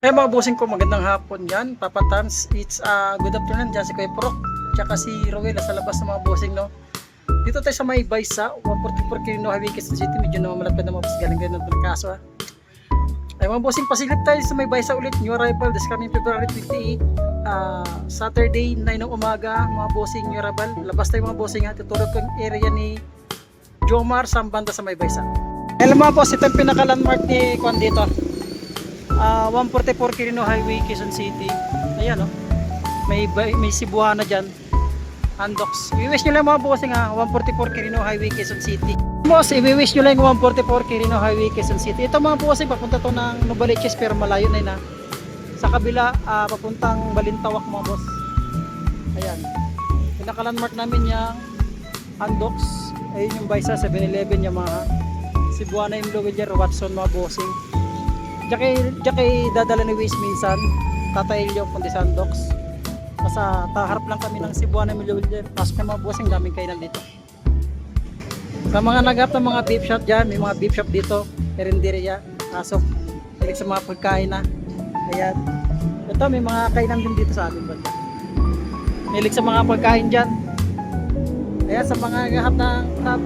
Hey mga bossing ko, magandang hapon yan. Papa Tams, it's good afternoon dyan si Kuya Prok, tsaka si Rowel sa labas ng mga bossing, no. Dito tayo sa may Baysa, 144 Quirino Highway, Quezon City. Medyo na malapit na mga boss, galing ganun ng kaso ha. Ay mga bossing, pasilip tayo sa may Baysa ulit. New arrival this coming February 28, Saturday 9 ng umaga. Mga bossing, new arrival. Labas tayo mga bossing ha. Tutulog ko yung area ni Jomar sa banda sa may Baysa. Hello mga boss, ito yung pinaka-landmark ni Kwan dito. 144 Quirino Highway, Quezon City. Ayan o, may Cebuana dyan, Andox. I-wish nyo lang mga bossing ha, 144 Quirino Highway, Quezon City. Boss, i-wish nyo lang 144 Quirino Highway, Quezon City. Ito mga bossing, papunta to ng Novaliches pero malayo na yun ha. Sa kabila, papuntang Balintawak mga boss. Ayan, pinaka-landmark namin yung Andox. Ayun yung Baysa, 7-Eleven, yung mga Cebuana, yung Loveller, Watson mga bossing. Diyan dadala ni Waze minsan, Tatay Elio, kundi Sandox. Basta taharap lang kami ng Cebuana Milovillar. Pasok na mga bossing, daming kainan dito. Sa mga nagap ng mga beef shop dyan, may mga beef shop dito, Perinderia, Asok, hilig sa mga pagkain na. Ayan. Ito, may mga kainan din dito sa atin. Hilig sa mga pagkain dyan. Ayan, sa mga nagahap ng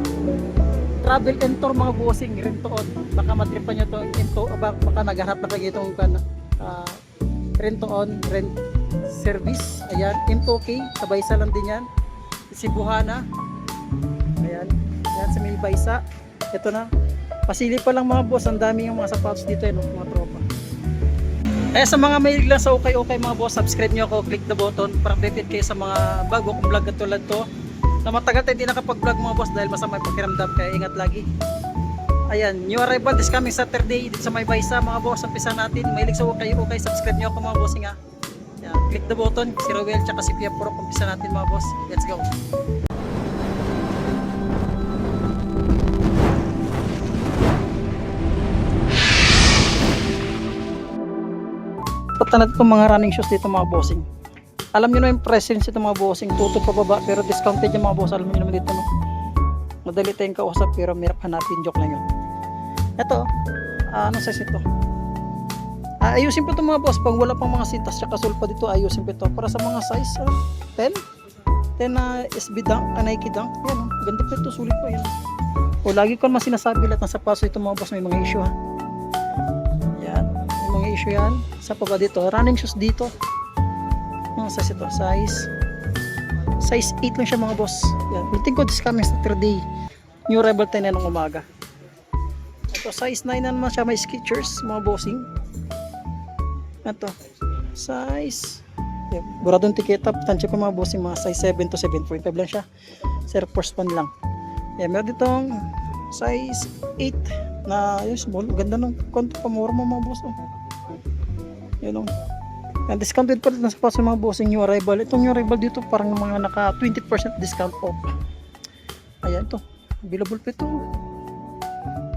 travel and tour mga bossing, rentoon. Baka matripan nyo to into, baka nagharap na kayo itong rentoon, rent service. Ayan, M2K, sabay sa lang din yan. Cebuana. Ayan, ayan sa may Baysa. Ito na, pasili pa lang mga boss, ang dami yung mga sapatos dito yun, mga tropa. Eh sa mga mahilig lang sa okay mga boss, subscribe nyo ako, click the button para updated kayo sa mga bago kong vlog katulad to. Na matagal tayo hindi nakapag-vlog mga boss dahil masama yung pakiramdam, kaya ingat lagi. Ayan, new arrival this coming Saturday dito sa may Baysa mga boss. Umpisa natin, mahilig sa okay, subscribe nyo ako mga bossing ha. Ayan, click the button, si Rowel tsaka si Kuya Prok. Umpisa natin mga boss, let's go. Punta natin itong mga running shoes dito mga bossing. Alam nyo na yung presence ito mga bossing, tuto pa baba pero discounted yung mga boss. Alam nyo naman dito no, madali tayong kausap pero mirap hanapin, joke lang yun. Ito, anong size ito? Ayusin po ito mga boss, pang wala pang mga sintas tsaka sulpa dito, ayusin po ito para sa mga size 10 na SB Dunk, Nike Dunk. Yan o, ganda po ito, sulit po yan. O lagi ko naman sinasabi lahat ng sapatos ito mga boss, may mga issue ha. Yan, may mga issue yan. Sa pa ba dito, running shoes dito. Ang size ito, size 8 lang siya mga boss. Yan, ulitin ko this coming Saturday, new arrival tayo na ng umaga. Ito size 9 na naman siya, may Skechers mga bossing. Ito size, buradong tiketa, tansya ko mga bossing, mga size 7 to 7.5 lang siya, Air Force 1 lang. Yan, meron ditong size 8 na yung small, ganda ng konto pamura mga boss. Yan o, discounted pa rin sa paso mga bossing, new arrival. Itong new arrival dito parang mga naka 20% discount off. Ayan to, available pa ito.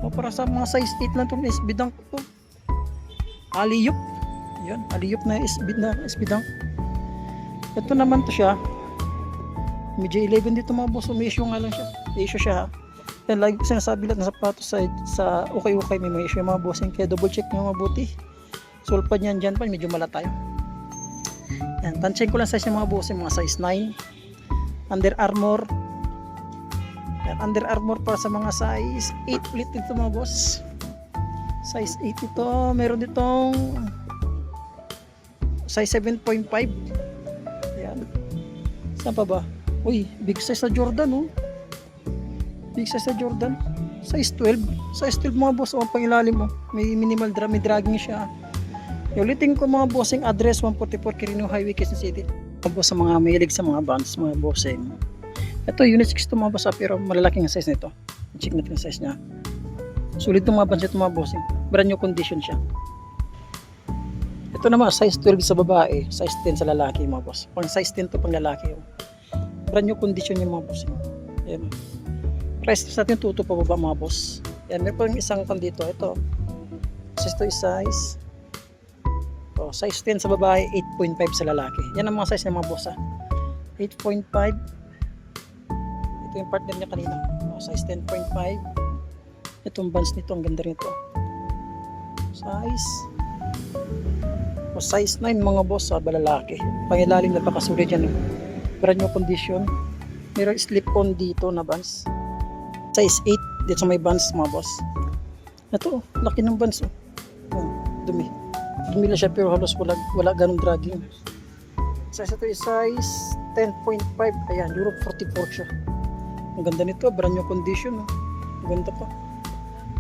O, para sa mga size 8 lang itong SB Dunk to. Aliyup. Ayan, Aliyup na SB Dunk. Ito naman to siya, medyo 11 dito mga boss. May issue nga lang siya, issue siya ha. Yan, lagi ko sinasabi lahat ng sapatos sa okay may mga issue mga bossing, kaya double check nyo mabuti. Sulpad niyan dyan pa, medyo mala tayo. Yan, tansyahin ko lang size ng mga bossing, mga size 9. Under Armour. Yan, Under Armour para sa mga size 8 ulit dito mga boss. Size 8 ito, meron ditong size 7.5. Yan. Saan pa ba? Uy, big size na Jordan oh. Big size na Jordan. Size 12. Size 12 mga boss, oh, pangilalim oh. May minimal may dragging siya. Ulitin ko mga bossing, address 144 Quirino Highway, Quezon City. Mga boss sa mga mahilig sa mga bands, mga bossing. Ito, unisex ito mga boss, pero malalaking size nito. Check natin ang size niya. Sulit itong mga bands ito mga bossing. Brand new condition siya. Ito naman, size 12 sa babae, size 10 sa lalaki mga boss. Pang size 10 to pang lalaki. Oh. Brand new condition yung mga bossing. Ayan. Price natin tuto pa baba mga boss. Ayan, meron pa isang kan dito. Ito. Ito is size. Oh, size 10 sa babae, 8.5 sa lalaki. Yan ang mga size ng mga boss ha. 8.5. Ito yung partner niya kanina. Oh, size 10.5. Itong bands nito, ang ganda rin ito. Size O size 9 mga boss sa balalaki. Pangilalim napakasulit yan. Brand new condition. Meron slip-on dito na bands. Size 8 dito sa may bands mga boss. Ito, laki ng bands. Dumi. Dumi lang siya pero halos wala ganong dragging. Size ito is size 10.5. Ayan, Europe 44 siya. Ang ganda nito, brand new condition. Ang ganda pa.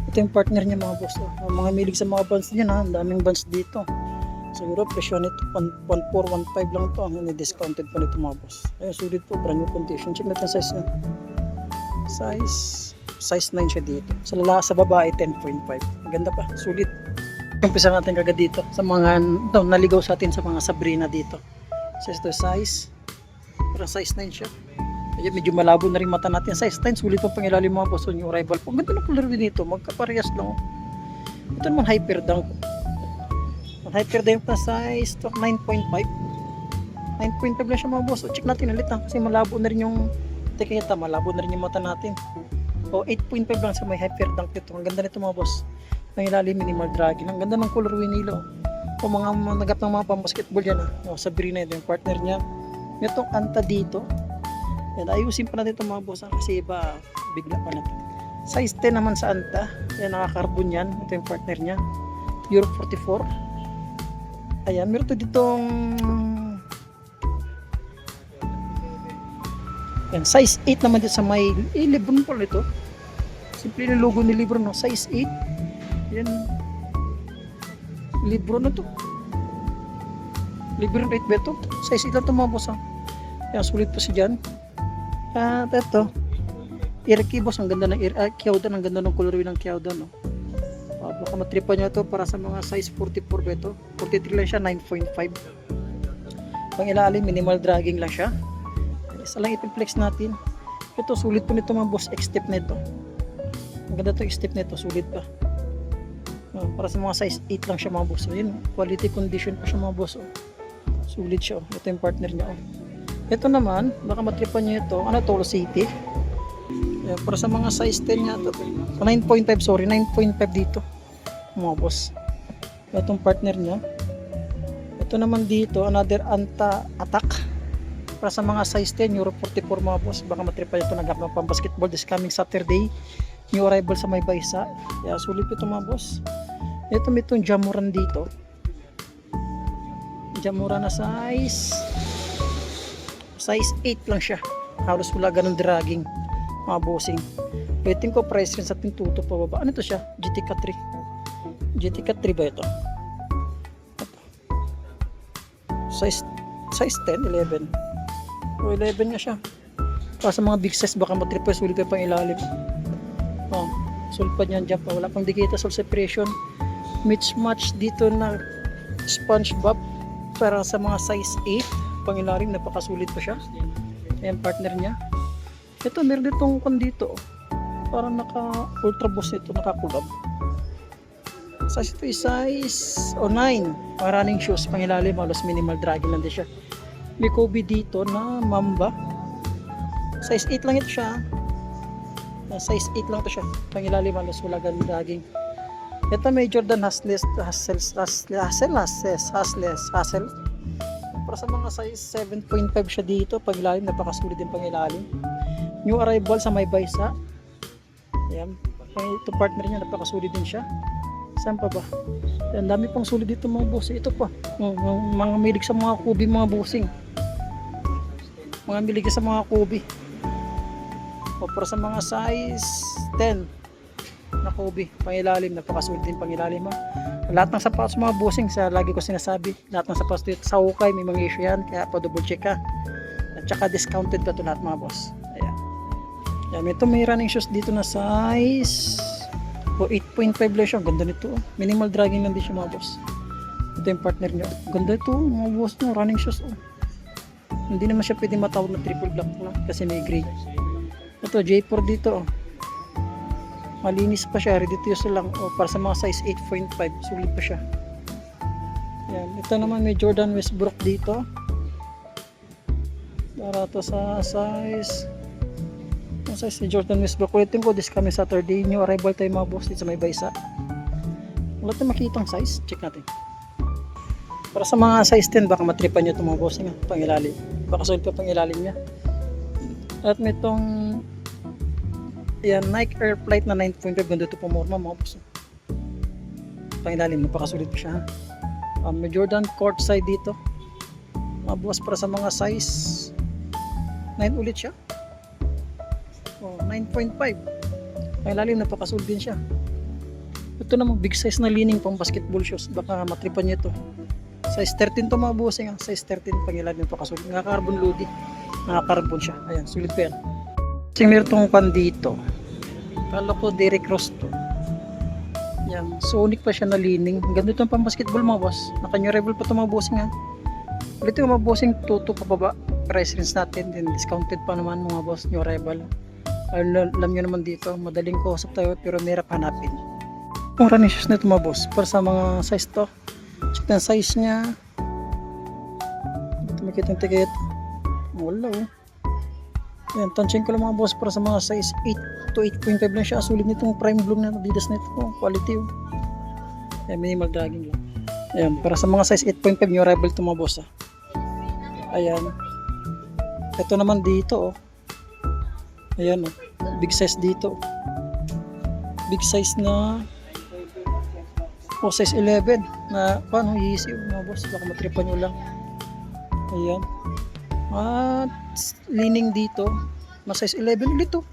Ito yung partner niya mga boss. Mga milig sa mga bands niya, ang daming bands dito. Siguro presyo nito 1415 lang to. Ang discounted pa nito mga boss. Ayun, sulit po, brand new condition. Check natin size niya. Size 9 siya dito. Sa babae 10.5. Ang ganda pa, sulit. Umpisa natin kagad dito sa mga naligaw sa atin sa mga Sabrina dito. Size parang size 9 siya. Ayun, medyo malabo na rin mata natin. Size 10, sulit pa pangilalim mga boss. Yung arrival po. Ang ganda ng color din dito. Magkaparehas lang. Ito naman hyperdunk. Hyperdunk na size 9.5. 9.5 lang siya mga boss. Check natin ulit kasi malabo na rin yung tikita. Malabo na rin yung mata natin. 8.5 lang sa may hyperdunk dito. Ang ganda nito mga boss. Pangilalim minimal dragging. Ang ganda ng color nila. Mga nagap ng mga pambasketball yan. Sabrina ito yung partner niya. Itong anta dito. Yan, ayusin pa natin itong mga boss kasi iba bigla pa na ito. Size 10 naman sa anta. Yan, nakakarbon yan. Ito yung partner niya. Europe 44. Ayan, meron ito ditong yan, size 8 naman dito sa may Lebron po ito. Simple yung logo ni Lebron, no? Size 8. Yan. Lebron na to. Lebron 8 ba ito? Size 8 lang ito mga boss. Yan, sulit po si Jan. At ito, Irki boss, ang ganda ng Kyaudan, ang ganda ng colorway ng Kyaudan, no? Baka matripan nyo ito para sa mga size 44 ba ito. 43 lang siya, 9.5. Pang ilalim, minimal dragging lang siya. Isa lang ipiplex natin. Ito, sulit po nito mga boss, X-step nito. Ang ganda ito, X-step nito, sulit pa. Para sa mga size 8 lang siya mga boss. Yun, quality condition pa siya mga boss. Sulit siya. Ito yung partner niya. Ito naman, baka matripan nyo ito. Ano, Tolo City. Para sa mga size 10 niya ito. 9.5, sorry, 9.5 dito. Mga boss. Itong partner niya. Ito naman dito, another Anta Attack. Para sa mga size 10, Euro 44 mga boss. Baka matripan nyo ito. Nagap ng pambasketball this coming Saturday. New arrival sa may Baysa. Kaya sulit ito mga boss. Ito may itong Jamuran dito. Jamuran na size 8 lang siya. Halos wala ganun dragging mga bossing. Waiting ko price rin sa pintuto pababa. Ano ito siya? GTK 3. GTK 3 ba ito? Size 10, 11. O 11 nga siya. Para sa mga big size baka matripa sulit pa pang ilalim. Sulpad niyan dyan pa. Wala pang dikita sol separation. Match dito na SpongeBob para sa mga size 8 pang ilalim. Napakasulit pa siya. Ayan partner niya. Ito meron ditong dito. Parang naka ultra boost nito. Nakakulab. Size ito is size 9. Mga running shoes pang ilalim. Halos minimal dragging lang din siya. May Kobe dito na Mamba. Size 8 lang ito siya. Size 8 lang ito siya. Pangilalim halos wala ganun dragging. Ito may Jordan Hassel. Para sa mga size 7.5 siya dito. Pangilalim napakasulit din pangilalim. New arrival sa may Baysa. Ayan. Ito partner niya napakasulit din siya. Saan pa ba? Ang dami pang sulit dito mga boss. Ito pa. Mga milig sa mga kubi mga bossing. Mga milig sa mga kubi. Para sa mga size 10 na Kobe, pangilalim, napakasulit din pangilalim. Lahat ng sapatos mga bossing, sa lagi ko sinasabi, lahat ng sapatos dito sa Hukay may mga issue yan, kaya pa double check ka. At saka discounted pa ito lahat mga boss. Ayan. Ayan, ito may running shoes dito na size 8.5 lang siya. Ganda nito. Minimal dragging lang din siya mga boss. Ito yung partner nyo. Ganda ito mga boss nyo, running shoes. Hindi naman siya pwede matawag na triple black lang kasi may gray. Ito J4 dito. Malinis pa siya, ready to use lang. Para sa mga size 8.5, sulit pa siya. Yan. Ito naman may Jordan Westbrook dito. Para to sa size ni Jordan Westbrook. Ulitin ko this coming Saturday. New arrival tayo mga boss dito sa may Baysa. Wala tayong makitang size. Check natin. Para sa mga size 10, baka matripan nyo itong mga bossing, pangilalim. Baka solid pa pangilalim niya. At may itong yan, Nike Air Flight na 9.5, ganda ito pumorma mga boss. Pangilalim, napakasulit pa siya. May Jordan court side dito. Mga boss, para sa mga size 9 ulit siya. 9.5. Pangilalim, napakasulit din siya. Ito naman, big size na leaning pang basketball shoes. Baka matripan niya ito. Size 13 to mga bossing. Size 13, pangilalim, napakasulit. Naka-carbon loading. Naka-carbon siya. Ayan, sulit pa yan. Kasi meron itong pan dito. Kala ko Derrick Rose to. Yan. Sonic pa siya na leaning. Ganda itong pang basketball mga boss. Naka-newable pa ito mga bossing ha. Ulit yung mga bossing, tuto pa baba. Price range natin. Then discounted pa naman mga boss. Newable. Alam nyo naman dito. Madaling kausap tayo pero merap hanapin. Yung running shoes na ito mga boss. Para sa mga size to. Check na size niya. Ito makita yung ticket. Wala oh. Yan, tansyin ko lang mga boss para sa mga size 8 to 8.5 lang siya. Sulit nitong prime bloom na Adidas na ito. Quality oh. Yan, minimal dragging lang. Ayan, para sa mga size 8.5 new arrival ito mga boss. Ayan. Ito naman dito oh. Ayan oh. Big size dito. Big size na size 11 na paano easy mga boss. Baka matripan nyo lang. Ayan. At leaning dito na size 11 ulit to.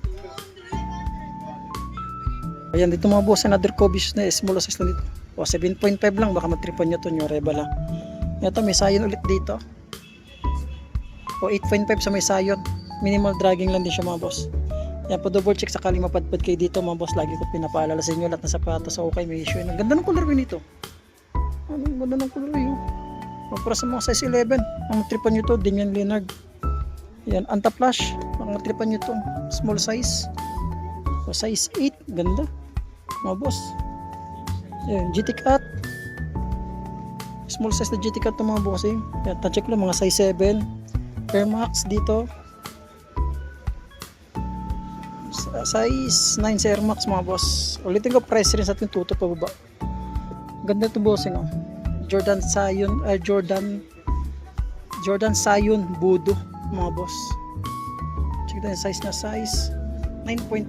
Ayan dito mga boss, another Kobe na small size lang dito. 7.5 lang, baka matripan nyo to nyo reba lang. Ito may sayon ulit dito. 8.5 sa may sayon. Minimal dragging lang din siya mga boss. Yan po, double check sakaling mapadpad kayo dito mga boss. Lagi ko pinapaalala sa inyo lahat ng sapatos sa okay may issue. Ang ganda ng color nito. Ang ganda ng color yun. Para sa mga size 11, ang matripan nyo to, Damian Lillard. Yan, Anti-Flash, ang matripan nyo to, small size. O size 8, ganda. Mga boss. Yan, GT Cut. Small size na GT Cut to mga bossing. Yan, check lang mga size 7. Air Max dito. Size 9 sa Air Max mga boss. Ulitin ko price rin sa ating tuto pa baba. Ganda to bossing oh. Jordan Scion Budo mga boss. Check natin size na size 9.5.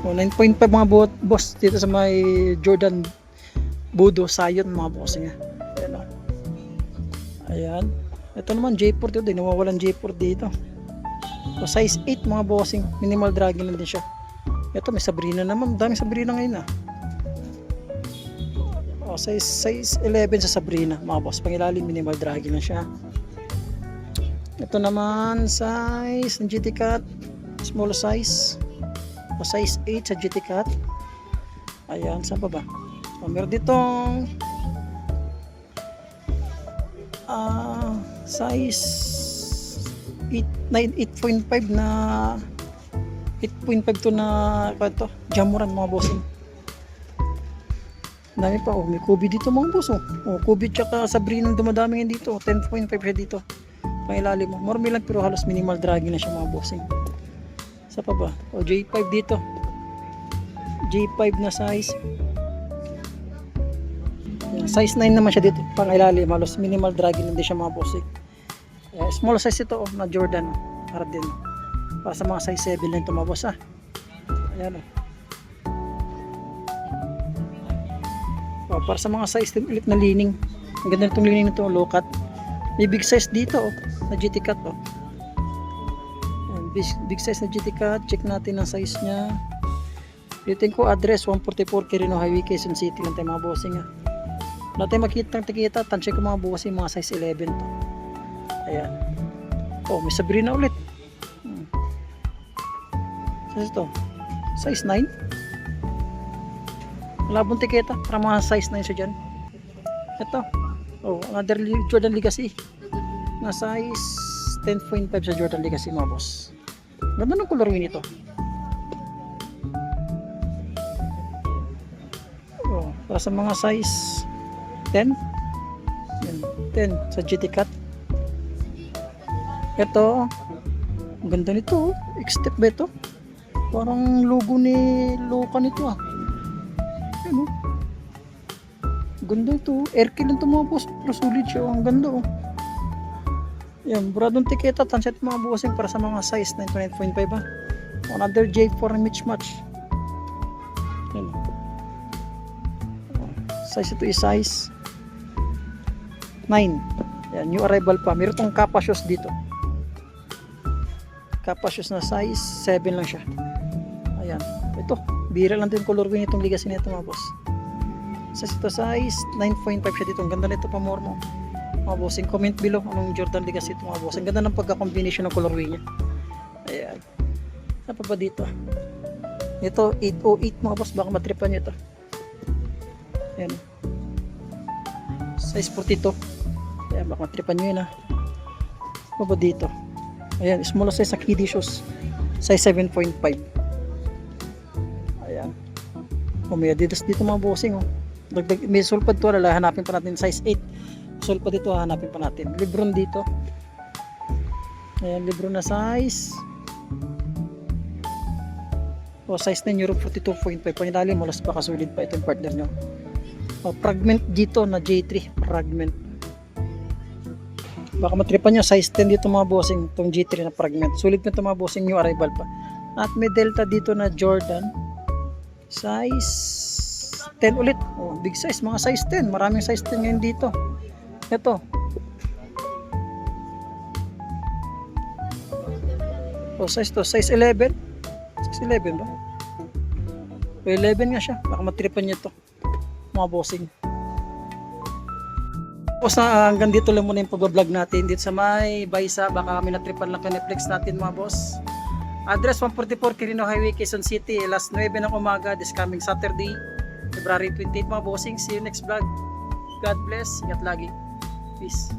9.5 mga boss dito sa may Jordan Budo Scion mga boss niya. Ayan o. Ayan. Ito naman J4 dito. Di nawawalan J4 dito. So, size 8 mga bossing. Minimal dragging lang din siya. Ito may Sabrina naman. Daming Sabrina ngayon ah. Size 11 sa Sabrina mga boss. Pangilalim minimal dragging lang siya. Ito naman size ng GT Cut, small size. Size 8 sa GT Cut. Ayan, saan pa ba? Meron ditong size 8.5 na 8.5 to na ito, Jamoran mga bossing. Dami pa, may Kobe dito mga boss Kobe tsaka Sabrina dumadami ngayon dito. 10.5 siya dito. Pangilalim mo. Marami lang pero halos minimal dragging na siya mga bossing. Sa pa ba? J5 dito. J5 na size. Yan, size 9 naman siya dito. Pangilalim, halos minimal dragging din siya mga bossing. Small size ito na Jordan. Para din. Para sa mga size 7 lang ito mga boss Ayan para sa mga size ulit na leaning. Ang ganda nitong leaning nito, low cut. May big size dito na GT Cut big size na GT Cut. Check natin ang size niya. Ulitin ko address 144 Quirino Highway, Quezon City lang tayo mga bossing natin makita ng tikita. Tansya ko mga bossing mga size 11 to. Ayan. May Sabrina ulit. Size ito size 9. Labong tiketa para mga size 9 siya dyan. Ito another Jordan Legacy na size 10.5 sa Jordan Legacy mga boss. Ganda ng color nito. Para sa mga size 10. Yan, 10 sa GT Cut. Ito ang ganda nito X-Step ba ito? Parang logo ni Loka nito Ganda ito. Airkin lang ito mga boss. Pero solid siya. Ang ganda oh. Yan, buradong tiketa. Tanset mga bossing para sa mga size 9.5 ba. Another J4 match. Yan. Size ito is size 9. Yan, new arrival pa. Meron itong Kappa shoes dito. Kappa shoes na size 7 lang siya. Ayan. Ito. Bira lang din colorway nitong Legacy nito mga boss. Size ito size 9.5 siya dito. Ang ganda nito pa more mo. Mga bossing, comment below anong Jordan Legacy ito mga bossing. Ang ganda ng pagka-combination ng colorway niya. Ayan. Ano pa ba dito? Ito 808 mga boss. Baka matripan nyo ito. Ayan. Size 42. Ayan, baka matripan nyo yun ha. Ano pa ba dito? Ayan, small size sa kiddie shoes. Size 7.5. Ayan. May Adidas dito mga bossing oh. Dagdag, may sulpad to, hanapin pa natin size 8. Sulpad dito, hanapin pa natin. Lebron dito. Ayan, Lebron na size. O, size 9 Euro 42.5. Panilalim, malas pa kasulid pa itong partner nyo. O, fragment dito na J3. Fragment. Baka matripan nyo, size 10 dito mga bossing. Itong J3 na fragment. Sulit na ito mga bossing, new arrival pa. At may Delta dito na Jordan. Size 10 ulit. Oh, big size, mga size 10. Maraming size 10 ngayon dito. Ito. Oh, size to, size 11. Size 11 ba? O 11 nga siya. Baka matripan niyo to. Mga bossing. Tapos na hanggang dito lang muna yung pag-vlog natin dito sa may Baysa. Baka kami natripan lang kineflex natin mga boss. Address 144 Quirino Highway, Quezon City. Last 9 ng umaga this coming Saturday, February 28 mga bossing. See you next vlog. God bless. Ingat lagi. Peace.